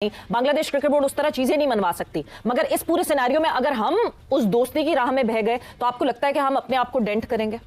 Bangladesh cricket board उस तरह चीजें नहीं मनवा सकती, मगर इस पूरे सिनेरियो में अगर हम उस दोस्ती की राह में बह गए तो आपको लगता है कि हम अपने आप को डेंट करेंगे?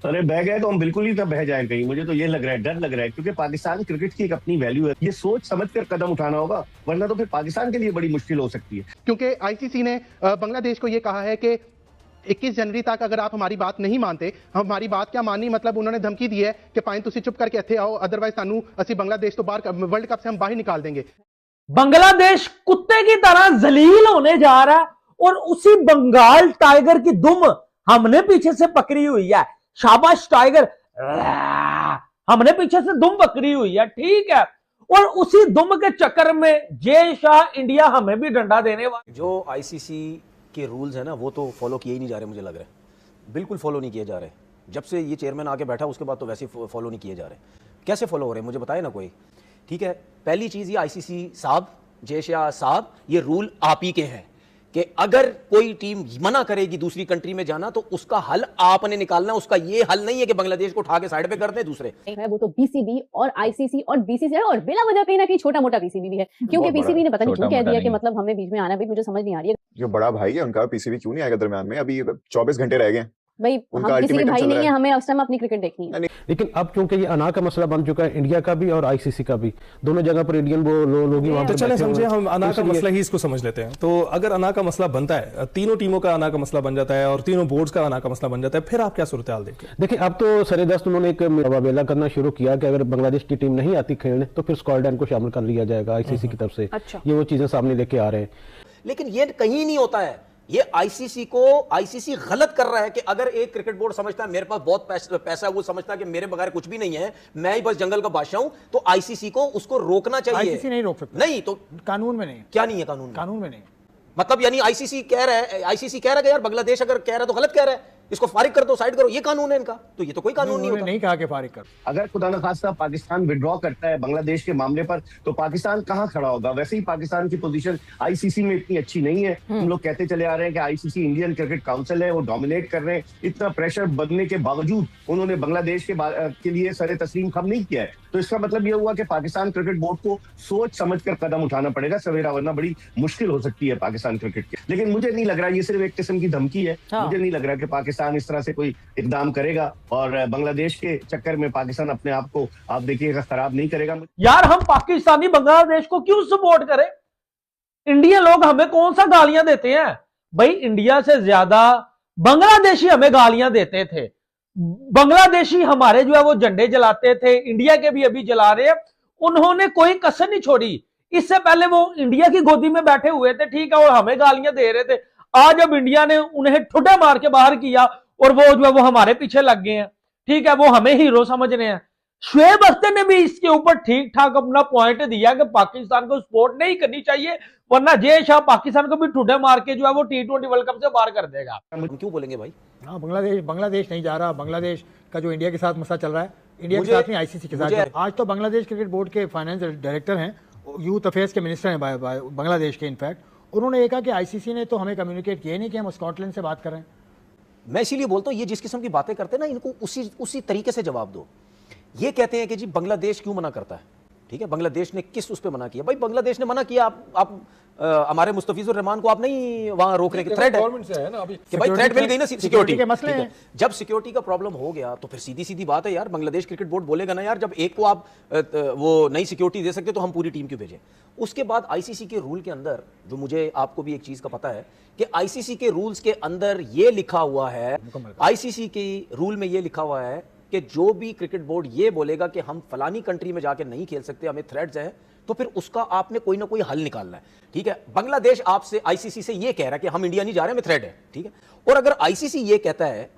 अरे बह गए तो हम बिल्कुल ही तब बह जाए कहीं। मुझे तो ये लग रहा है, डर लग रहा है, क्योंकि पाकिस्तान क्रिकेट की एक अपनी वैल्यू है। ये सोच समझ कर कदम उठाना होगा, वरना तो फिर पाकिस्तान के लिए बड़ी मुश्किल हो सकती है। क्योंकि आईसीसी ने बांग्लादेश को ये कहा है कि 21 जनवरी तक अगर आप हमारी बात नहीं मानते, हमारी बात क्या माननी, मतलब उन्होंने धमकी दी है कि पाइन तुसी चुप करके इत्थे आओ, अदरवाइज तानू असि बांग्लादेश तो बाहर वर्ल्ड कप से हम बाहर निकाल देंगे। बांग्लादेश कुत्ते की तरह जलील होने जा रहा है और उसी बंगाल टाइगर की दुम हमने पीछे से पकड़ी हुई है। शाबाश टाइगर, हमने पीछे से दुम पकड़ी हुई है, ठीक है। और उसी दुम के चक्कर में जय शाह इंडिया हमें भी डंडा देने वाला। जो आईसीसी के रूल्स है ना, वो तो फॉलो किए ही नहीं जा रहे, मुझे लग रहा है बिल्कुल फॉलो नहीं किए जा रहे। जब से ये चेयरमैन आके बैठा उसके बाद तो वैसे फॉलो नहीं किए जा रहे। कैसे फॉलो हो रहे हैं मुझे बताए ना कोई। ठीक है, पहली चीज ये आईसीसी साहब, जय शाह साहब, ये रूल आप ही के हैं कि अगर कोई टीम मना करेगी दूसरी कंट्री में जाना तो उसका हल आपने निकालना। उसका ये हल नहीं है कि बांग्लादेश को उठा के साइड पे कर दें दूसरे। वो तो बीसीबी और आईसीसी और बीसीसीआई और बिला वजह कहीं ना कहीं छोटा मोटा पीसीबी भी है, क्योंकि पीसीबी ने पता नहीं क्यों कह दिया कि मतलब हमें बीच में आना भी, मुझे समझ नहीं आ रही है। जो बड़ा भाई है उनका पीसीबी क्यों नहीं आएगा दरमियान में? अभी 24 घंटे रह गए भाई, हम किसी के भाई नहीं है, हमें उस टाइम अपनी क्रिकेट देखनी है। लेकिन अब क्योंकि ये अना का मसला बन चुका है, इंडिया का भी और आईसीसी का भी, दोनों जगह पर इंडियन लोग ही वहां पे चले समझे, हम अना का मसला ही इसको समझ लेते हैं। तो अगर अना का मसला बनता है, तीनों टीमों का अना का मसला बन जाता है और तीनों बोर्ड्स का अना का मसला बन जाता है, फिर आप क्या सूरत हाल देखते हैं? देखिए, अब तो सरेदस्त उन्होंने एक वावेला करना शुरू किया कि अगर बांग्लादेश की टीम नहीं आती खेलने तो फिर स्कॉटलैंड को शामिल कर लिया जाएगा आईसीसी की तरफ से। अच्छा। ये वो चीजें सामने लेके आ रहे हैं, लेकिन ये कहीं नहीं होता है। ये आईसीसी गलत कर रहा है कि अगर एक क्रिकेट बोर्ड समझता है मेरे पास बहुत पैसा है, वो समझता है कि मेरे बगैर कुछ भी नहीं है, मैं ही बस जंगल का बादशाह हूं, तो आईसीसी को उसको रोकना चाहिए। आईसीसी नहीं रोक सकता। नहीं तो कानून में नहीं। क्या नहीं है कानून में नहीं। मतलब यानी आईसीसी कह रहा है कि यार बांग्लादेश अगर कह रहा है तो गलत कह रहा है, इसको फारिग कर दो, साइड करो, ये कानून है इनका। तो ये तो कोई कानून नहीं होता। नहीं कहा कि फारिग कर। अगर खुदा न खास्ता पाकिस्तान विड्रॉ करता है बांग्लादेश के मामले पर तो पाकिस्तान कहां खड़ा होगा? वैसे ही पाकिस्तान की पोजीशन आईसीसी में इतनी अच्छी नहीं है। हम लोग कहते चले आ रहे हैं कि आईसीसी इंडियन क्रिकेट काउंसिल है, वो डोमिनेट कर रहे हैं। इतना प्रेशर बनने के बावजूद उन्होंने बांग्लादेश के लिए सरे तस्लीम खम नहीं किया है। तो इसका मतलब यह हुआ कि पाकिस्तान क्रिकेट बोर्ड को सोच समझ कर कदम उठाना पड़ेगा सवेरा, वरना बड़ी मुश्किल हो सकती है पाकिस्तान क्रिकेट की। लेकिन मुझे नहीं लग रहा ये सिर्फ एक किस्म की धमकी है। मुझे नहीं लग रहा कि पाकिस्तान इस तरह से कोई इकदाम करेगा और बांग्लादेश के चक्कर में पाकिस्तान अपने आप को, आप देखिएगा, खराब नहीं करेगा। यार हम पाकिस्तानी बांग्लादेश को क्यों सपोर्ट करें? इंडिया लोग हमें कौन सा गालियां देते हैं भाई? इंडिया से ज्यादा बांग्लादेशी हमें गालियां देते थे। बांग्लादेशी हमारे जो है वो झंडे जलाते थे, इंडिया के भी अभी जला रहे हैं। उन्होंने कोई कसर नहीं छोड़ी। इससे पहले वो इंडिया की गोदी में बैठे हुए थे, ठीक है, और हमें गालियां दे रहे थे। आज जब इंडिया ने उन्हें ठुड्डे मार के बाहर किया और वो जो है वो हमारे पीछे लग गए हैं, ठीक है, वो हमें हीरो समझ रहे हैं। शुएब अख्तर ने भी इसके ऊपर ठीक ठाक अपना पॉइंट दिया कि पाकिस्तान को सपोर्ट नहीं करनी चाहिए, वरना जय शाह पाकिस्तान को भी ठुड्डे मार के जो है वो T20 वर्ल्ड कप से बाहर कर देगा। हम क्यों बोलेंगे भाई? हाँ, बांग्लादेश नहीं जा रहा। बांग्लादेश का जो इंडिया के साथ मसला चल रहा है, इंडिया के साथ नहीं, आईसीसी के साथ। आज तो बांग्लादेश क्रिकेट बोर्ड के फाइनेंस डायरेक्टर हैं, यूथ अफेयर्स के मिनिस्टर हैं बांग्लादेश के। इनफैक्ट उन्होंने ये कहा कि आईसीसी ने तो हमें कम्युनिकेट किया नहीं कि हम स्कॉटलैंड से बात कर रहे हैं। मैं इसीलिए बोलता हूं, ये जिस किस्म की बातें करते हैं ना, इनको उसी तरीके से जवाब दो। ये कहते हैं कि जी बांग्लादेश क्यों मना करता है, ठीक है, बांग्लादेश ने किस उस पे मना किया? भाई बांग्लादेश ने मना किया, आप हमारे मुस्तफिजुर रहमान को आप नहीं वहां रोकने की थ्रेट है ना अभी कि भाई थ्रेट मिल गई ना सिक्योरिटी के मसले हैं। जब सिक्योरिटी का प्रॉब्लम हो गया तो फिर सीधी बात है यार, बांग्लादेश क्रिकेट बोर्ड बोलेगा ना यार, जब एक को आप वो नई सिक्योरिटी दे सकते तो हम पूरी टीम क्यों भेजें? उसके बाद आईसीसी के रूल के अंदर, जो मुझे आपको भी एक चीज का पता है कि आईसीसी के रूल्स के अंदर ये लिखा हुआ है, आईसीसी के रूल में ये लिखा हुआ है कि जो भी क्रिकेट बोर्ड ये बोलेगा कि हम फलानी कंट्री में जाके नहीं खेल सकते, हमें थ्रेट्स है, तो फिर उसका आपने कोई ना कोई हल निकालना है, ठीक है। बांग्लादेश आपसे, आईसीसी से ये कह रहा है कि हम इंडिया नहीं जा रहे, हमें थ्रेट है, ठीक है। और अगर आईसीसी ये कहता है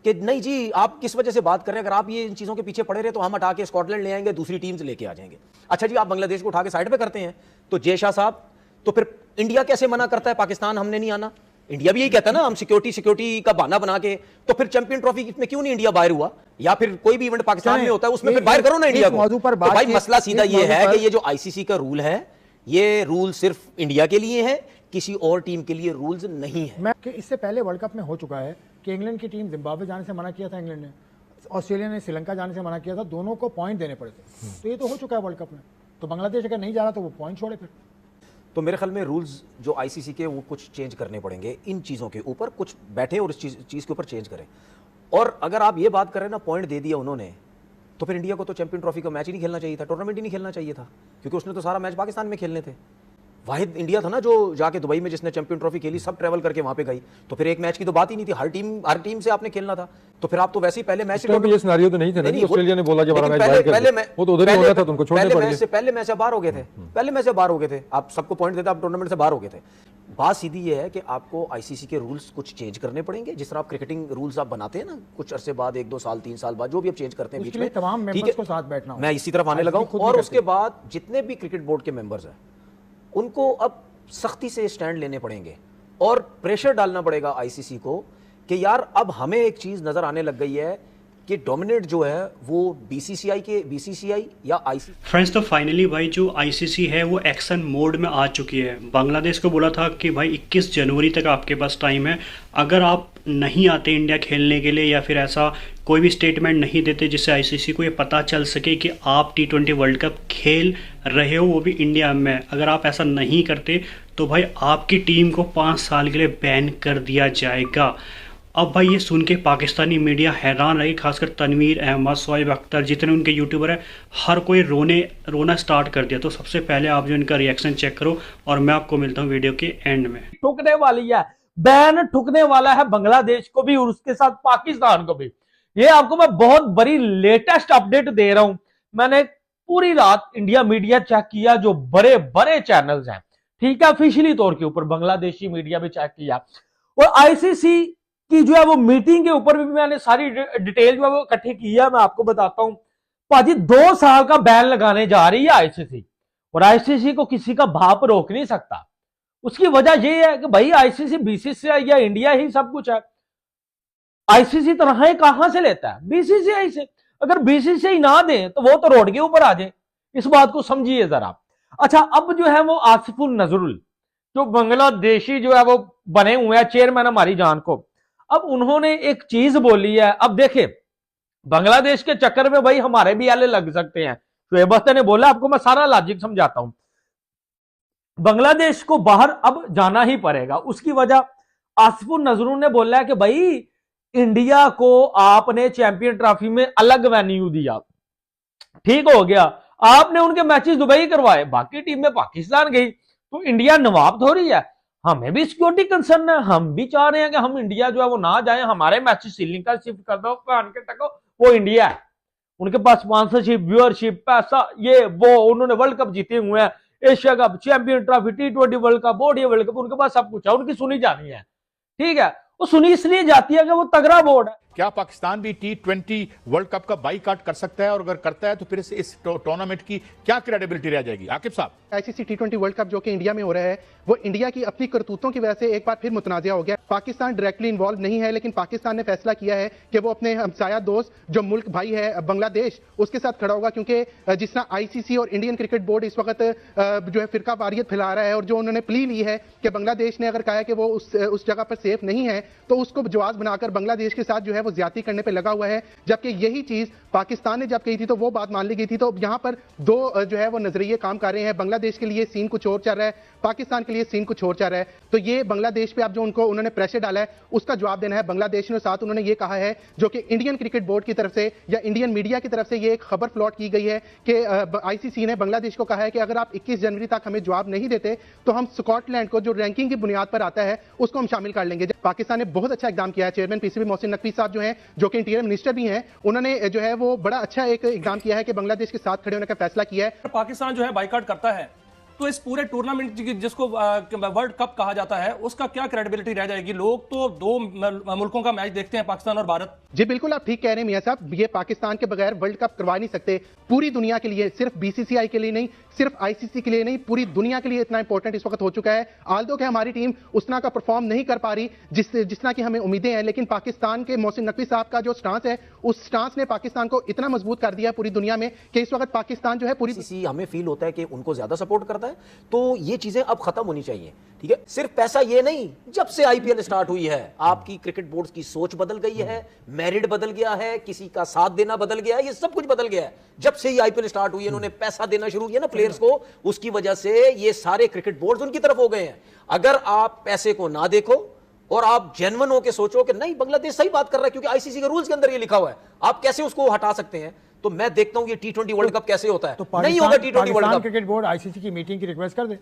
कि नहीं जी आप किस वजह से बात कर रहे हैं, अगर आप ये इन चीजों के पीछे पड़े रहे तो हम हटा के स्कॉटलैंड ले आएंगे, दूसरी टीम से लेके आ जाएंगे। अच्छा जी, आप बांग्लादेश को उठा के साइड पे करते हैं, तो जय शाह साहब, तो फिर इंडिया कैसे मना करता है पाकिस्तान हमने नहीं आना? इंडिया भी यही कहता है ना, हम सिक्योरिटी का बहाना बना के, तो फिर चैंपियन ट्रॉफी में क्यों नहीं इंडिया बाहर हुआ? या फिर कोई भी इवेंट पाकिस्तान में होता है उसमें फिर बाहर करो ना इंडिया को। तो भाई मसला सीधा ये है कि ये जो आईसीसी का रूल है, ये रूल सिर्फ इंडिया के लिए है, किसी और टीम के लिए रूल्स नहीं है। मैं कि इससे पहले वर्ल्ड कप में हो चुका है कि इंग्लैंड की टीम जिम्बाब्वे जाने से मना किया था, इंग्लैंड ने, ऑस्ट्रेलिया ने श्रीलंका जाने से मना किया था, दोनों को पॉइंट देने पड़े थे। तो ये तो हो चुका है वर्ल्ड कप में। तो बांग्लादेश अगर नहीं जा रहा तो वो पॉइंट छोड़े फिर। तो मेरे ख्याल में रूल्स जो आईसीसी के वो कुछ चेंज करने पड़ेंगे इन चीज़ों के ऊपर, कुछ बैठे और इस चीज़ के ऊपर चेंज करें। और अगर आप ये बात करें ना, पॉइंट दे दिया उन्होंने, तो फिर इंडिया को तो चैंपियन ट्रॉफी का मैच ही नहीं खेलना चाहिए था, टूर्नामेंट ही नहीं खेलना चाहिए था, क्योंकि उसने तो सारा मैच पाकिस्तान में खेलने थे। वाहिद इंडिया था ना जो जाके दुबई में जिसने चैंपियन ट्रॉफी खेली, सब ट्रैवल करके वहां पे गई, तो फिर एक मैच की तो बात ही नहीं थी, हर टीम से आपने खेलना था। तो फिर आप तो वैसे ही पहले मैच ये सिनेरियो तो नहीं थे ना, ऑस्ट्रेलिया ने बोला जब हमारा मैच बाहर कर दिया, वो तो उधर ही हो गया था, तुमको छोड़ने पड़ गए। पहले मैच से बाहर हो गए थे, पहले मैच से बाहर हो गए थे, आप सबको पॉइंट देते, आप टूर्नामेंट से बाहर हो गए थे। बात सीधी ये है कि आपको आईसीसी के रूल्स कुछ चेंज करने पड़ेंगे, जिस तरह आप क्रिकेटिंग रूल्स आप बनाते हैं ना कुछ अरसे बाद, 1-2 साल 3 साल बाद, जो भी आप चेंज करते हैं बीच में, तमाम मेंबर्स को साथ बैठना, मैं इसी तरफ आने लगा हूं। और उसके बाद जितने भी क्रिकेट बोर्ड के मेंबर्स हैं उनको अब सख्ती से स्टैंड लेने पड़ेंगे और प्रेशर डालना पड़ेगा आईसीसी को कि यार अब हमें एक चीज नजर आने लग गई है कि डोमिनेट जो है वो बीसीसीआई या आईसीसी। फ्रेंड्स, तो फाइनली भाई जो आईसीसी है वो एक्शन मोड में आ चुकी है। बांग्लादेश को बोला था कि भाई 21 जनवरी तक आपके पास टाइम है, अगर आप नहीं आते इंडिया खेलने के लिए या फिर ऐसा कोई भी स्टेटमेंट नहीं देते जिससे आईसीसी को ये पता चल सके कि आप T20 वर्ल्ड कप खेल रहे हो, वो भी इंडिया में, अगर आप ऐसा नहीं करते तो भाई आपकी टीम को 5 साल के लिए बैन कर दिया जाएगा। अब भाई ये सुन के पाकिस्तानी मीडिया हैरान रही, खासकर तनवीर अहमद, शोएब अख्तर, जितने उनके यूट्यूबर हैं, हर कोई रोना स्टार्ट कर दिया। तो सबसे पहले आप जो इनका रिएक्शन चेक करो और मैं आपको मिलता हूँ वीडियो के एंड में। ठुकने वाली है, बैन ठुकने वाला है बांग्लादेश को भी और उसके साथ पाकिस्तान को भी। ये आपको मैं बहुत बड़ी लेटेस्ट अपडेट दे रहा हूं। मैंने पूरी रात इंडिया मीडिया चेक किया, जो बड़े बड़े चैनल्स हैं, ठीक है, ऑफिशियली तौर के ऊपर बांग्लादेशी मीडिया भी चेक किया, और आईसीसी की जो है वो मीटिंग के ऊपर भी मैंने सारी डिटेल जो है वो इकट्ठी की है। मैं आपको बताता हूं पाजी, 2 साल का बैन लगाने जा रही है आईसीसी, और आईसीसी को किसी का भाप रोक नहीं सकता। उसकी वजह यह है कि भाई आईसीसी बीसीसीआई या इंडिया ही सब कुछ है। आईसीसी तनख्वाहें कहां से लेता है? बीसीसीआई से। अगर बीसीसीआई ना दे तो वो तो रोड के ऊपर आ जाए, इस बात को समझिए जरा। अच्छा, अब जो है वो आसिफुल नजरुल, जो बांग्लादेशी जो है वो बने हुए हैं चेयरमैन हमारी जान को, अब उन्होंने एक चीज बोली है। अब देखे, बांग्लादेश के चक्कर में भाई हमारे भी आले लग सकते हैं। शोएब अख्तर ने बोला, आपको मैं सारा लॉजिक समझाता हूं। बांग्लादेश को बाहर अब जाना ही पड़ेगा। उसकी वजह आसिफुल नजरुल ने बोला है कि भाई इंडिया को आपने चैंपियन ट्रॉफी में अलग वेन्यू दिया, ठीक हो गया, आपने उनके मैचेस दुबई करवाए, बाकी टीम में पाकिस्तान गई, तो इंडिया नवाब थोड़ी है। हमें भी सिक्योरिटी कंसर्न है, हम भी चाह रहे हैं कि हम इंडिया जो है वो ना जाए, हमारे मैचेस श्रीलंका शिफ्ट कर दो, वो इंडिया है, उनके पास स्पॉन्सरशिप, व्यूअरशिप, पैसा, ये वो, उन्होंने वर्ल्ड कप जीते हुए हैं, Asia cup, champion trophy, T20 world cup, ODI world cup, उनके पास सब कुछ है, उनकी सुनी जानी है, ठीक है। वो सुनी इसलिए जाती है कि वो तगड़ा बोर्ड है। क्या पाकिस्तान भी T20 वर्ल्ड कप का बाईकाट कर सकता है, और अगर करता है तो फिर इस टूर्नामेंट की क्या क्रेडिबिलिटी रह जाएगी? आकिब साहब, आईसीसी T20 वर्ल्ड कप जो कि इंडिया में हो रहा है, वो इंडिया की अपनी करतूतों की वजह से एक बार फिर मुतनाज़ा हो गया। पाकिस्तान डायरेक्टली इन्वॉल्व नहीं है, लेकिन पाकिस्तान ने फैसला किया है कि वो अपने हमसाया दोस्त जो मुल्क भाई है बांग्लादेश, उसके साथ खड़ा होगा, क्योंकि जिस तरह आईसीसी और इंडियन क्रिकेट बोर्ड इस वक्त जो है फिरका वारियत फैला रहा है, और जो उन्होंने प्ली ली है कि बांग्लादेश ने अगर कहा है कि वो उस जगह पर सेफ नहीं है, तो उसको जवाब बनाकर बांग्लादेश के साथ जो है वो ज्यादती करने पर लगा हुआ है। जबकि यही चीज पाकिस्तान ने जब कही थी तो वो बात मान ली गई थी। तो यहां पर 2 जो है वो नजरिए काम कर रहे हैं। बांग्लादेश के लिए सीन कुछ और चल रहा है, पाकिस्तान के लिए सीन कुछ और चल रहा है। तो ये बांग्लादेश पे अब जो उन्होंने प्रेशर डाला है उसका जवाब देना है बांग्लादेश ने। साथ उन्होंने ये कहा है, जो कि इंडियन क्रिकेट बोर्ड की तरफ से या इंडियन मीडिया की तरफ से ये एक खबर फ्लॉट की गई है कि आईसीसी ने बांग्लादेश को कहा है कि अगर आप 21 जनवरी तक हमें जवाब नहीं देते तो हम स्कॉटलैंड को, जो रैंकिंग की बुनियाद पर आता है, उसको हम शामिल कर लेंगे। पाकिस्तान ने बहुत अच्छा इकदाम किया है। चेयरमैन पीसीबी मोहसिन नकवी साहब जो हैं, जो कि इंटीरियर मिनिस्टर भी हैं, उन्होंने जो है वो बड़ा अच्छा एक इकदाम किया है कि बांग्लादेश के साथ खड़े होने का फैसला किया है। पाकिस्तान जो है बाइकाट करता है तो इस पूरे टूर्नामेंट जिसको वर्ल्ड कप कहा जाता है उसका क्या क्रेडिबिलिटी रह जाएगी? लोग तो 2 मुल्कों का मैच देखते हैं, पाकिस्तान और भारत। जी बिल्कुल, आप ठीक कह रहे हैं मियां साहब। ये पाकिस्तान के बगैर वर्ल्ड कप करवा नहीं सकते। पूरी दुनिया के लिए, सिर्फ बीसीसीआई के लिए नहीं, सिर्फ आईसीसी के लिए नहीं, पूरी दुनिया के लिए इतना इंपॉर्टेंट इस वक्त हो चुका है। आल्दो कि हमारी टीम उस तरह का परफॉर्म नहीं कर पा रही जिस तरह की हमें उम्मीदें हैं, लेकिन पाकिस्तान के मोहसिन नकवी साहब का जो स्टांस है, उस स्टांस ने पाकिस्तान को इतना मजबूत कर दिया पूरी दुनिया में कि इस वक्त पाकिस्तान जो है पूरी हमें फील होता है कि उनको ज्यादा सपोर्ट करता है है। तो ये चीजें अब खत्म होनी चाहिए, ठीक है। सिर्फ पैसा ये नहीं, जब से आईपीएल स्टार्ट हुई है आपकी क्रिकेट बोर्ड की सोच बदल गई है, मेरिट बदल गया है, किसी का साथ देना बदल गया है, ये सब कुछ बदल गया है। जब से ये आईपीएल स्टार्ट हुई है इन्होंने पैसा देना शुरू किया ना प्लेयर्स को, उसकी वजह से ये सारे क्रिकेट बोर्ड उनकी तरफ हो गए हैं। अगर आप पैसे को ना देखो और आप जेन्युइन होकर सोचो कि नहीं बांग्लादेश सही बात कर रहा है क्योंकि आईसीसी के रूल्स के अंदर ये लिखा हुआ है, आप कैसे उसको हटा सकते हैं? तो मैं देखता हूं ये T20 वर्ल्ड कप कैसे होता है। तो नहीं होगा T20 world cup. Cricket board ICC की मीटिंग की रिक्वेस्ट कर दे,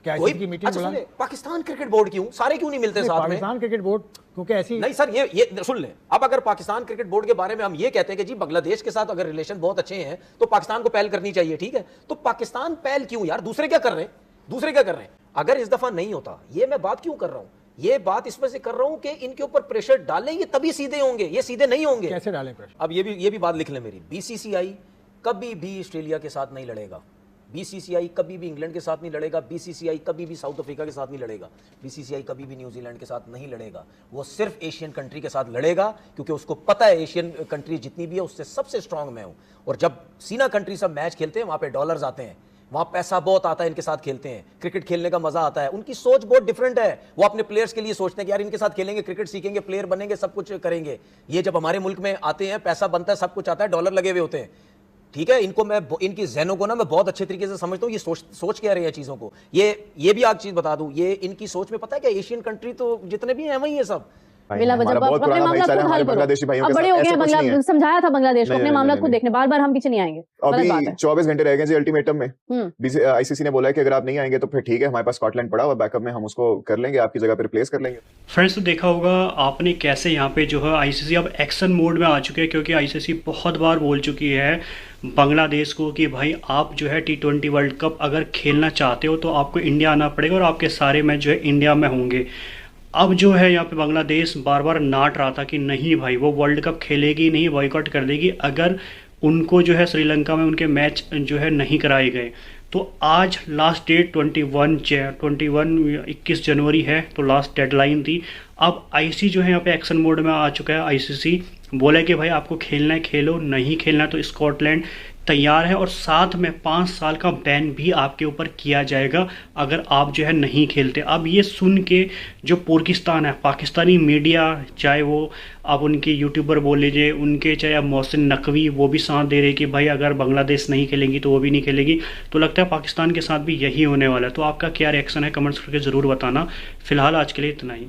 क्या आईसीसी की मीटिंग बुला? पाकिस्तान क्रिकेट बोर्ड क्यों, सारे क्यों नहीं मिलते साथ में? पाकिस्तान क्रिकेट बोर्ड क्योंकि ऐसी नहीं सर, ये सुन लें। अब अगर पाकिस्तान क्रिकेट बोर्ड के बारे में हम ये कहते हैं कि जी बांग्लादेश के साथ अगर रिलेशन बहुत अच्छे हैं तो पाकिस्तान को पहल करनी चाहिए, ठीक है। तो पाकिस्तान पहल क्यों यार, दूसरे क्या कर रहे हैं, दूसरे क्या कर रहे हैं? अगर इस दफा नहीं होता, ये मैं बात क्यों कर रहा हूं, ये बात इस वजह से कर रहा हूं कि इनके ऊपर प्रेशर डालें, ये तभी सीधे होंगे, ये सीधे नहीं होंगे। कैसे डालें प्रेशर? अब ये भी बात लिख लें मेरी, बीसीसीआई कभी भी ऑस्ट्रेलिया के साथ नहीं लड़ेगा, बीसीसीआई कभी भी इंग्लैंड के साथ नहीं लड़ेगा, बीसीसीआई कभी भी साउथ अफ्रीका के साथ नहीं लड़ेगा, बीसीसीआई कभी भी न्यूजीलैंड के साथ नहीं लड़ेगा। वो सिर्फ एशियन कंट्री के साथ लड़ेगा क्योंकि उसको पता है एशियन कंट्री जितनी भी है उससे सबसे स्ट्रांग मैं हूं। और जब सीना कंट्री सब मैच खेलते हैं वहां पे डॉलर्स आते हैं, वहां पैसा बहुत आता है, इनके साथ खेलते हैं, क्रिकेट खेलने का मजा आता है। उनकी सोच बहुत डिफरेंट है, वो अपने प्लेयर्स के लिए सोचते हैं कि यार इनके साथ खेलेंगे, क्रिकेट सीखेंगे, प्लेयर बनेंगे, सब कुछ करेंगे। ये जब हमारे मुल्क में आते हैं, पैसा बनता है, सब कुछ आता है, डॉलर लगे हुए होते हैं, ठीक है। इनको मैं इनकी ज़हनों को ना मैं बहुत अच्छे तरीके से समझता हूँ, ये सोच क्या रहे हैं चीज़ों को। ये भी एक चीज़ बता दूं, ये इनकी सोच में पता है क्या, एशियन कंट्री तो जितने भी हैं वही है सब। बिला वजह अपने मामला खुद हल करो। अब बड़े हो गए हैं, समझाया था बांग्लादेश को अपने मामला खुद देखने, बार-बार हम पीछे नहीं आएंगे। अभी 24 घंटे रह गए जी अल्टीमेटम में। आईसीसी ने बोला है कि अगर आप नहीं आएंगे तो फिर ठीक है, हमारे पास स्कॉटलैंड पड़ा हुआ बैकअप में, हम उसको कर लेंगे, आपकी जगह पे रिप्लेस कर लेंगे। फ्रेंड्स तो देखा होगा आपने कैसे यहाँ पे जो है आईसीसी अब एक्शन मोड में आ चुके हैं, क्योंकि आईसीसी बहुत बार बोल चुकी है बांग्लादेश को कि भाई आप जो है T20 वर्ल्ड कप अगर खेलना चाहते हो तो आपको इंडिया आना पड़ेगा और आपके सारे मैच जो है इंडिया में होंगे। अब जो है यहाँ पे बांग्लादेश बार बार नाट रहा था कि नहीं भाई वो वर्ल्ड कप खेलेगी नहीं, बॉयकॉट कर देगी अगर उनको जो है श्रीलंका में उनके मैच जो है नहीं कराए गए। तो आज लास्ट डेट 21 जनवरी है, तो लास्ट डेडलाइन थी। अब आईसी जो है यहाँ पे एक्शन मोड में आ चुका है। आईसीसी बोला कि भाई आपको खेलना है खेलो, नहीं खेलना है तो स्कॉटलैंड तैयार है और साथ में 5 साल का बैन भी आपके ऊपर किया जाएगा अगर आप जो है नहीं खेलते। अब ये सुन के जो पाकिस्तान है, पाकिस्तानी मीडिया, चाहे वो आप उनके यूट्यूबर बोल लीजिए, उनके चाहे आप मोहसिन नकवी, वो भी साथ दे रहे कि भाई अगर बांग्लादेश नहीं खेलेंगी तो वो भी नहीं खेलेगी। तो लगता है पाकिस्तान के साथ भी यही होने वाला है। तो आपका क्या रिएक्शन है, कमेंट्स करके ज़रूर बताना। फिलहाल आज के लिए इतना ही।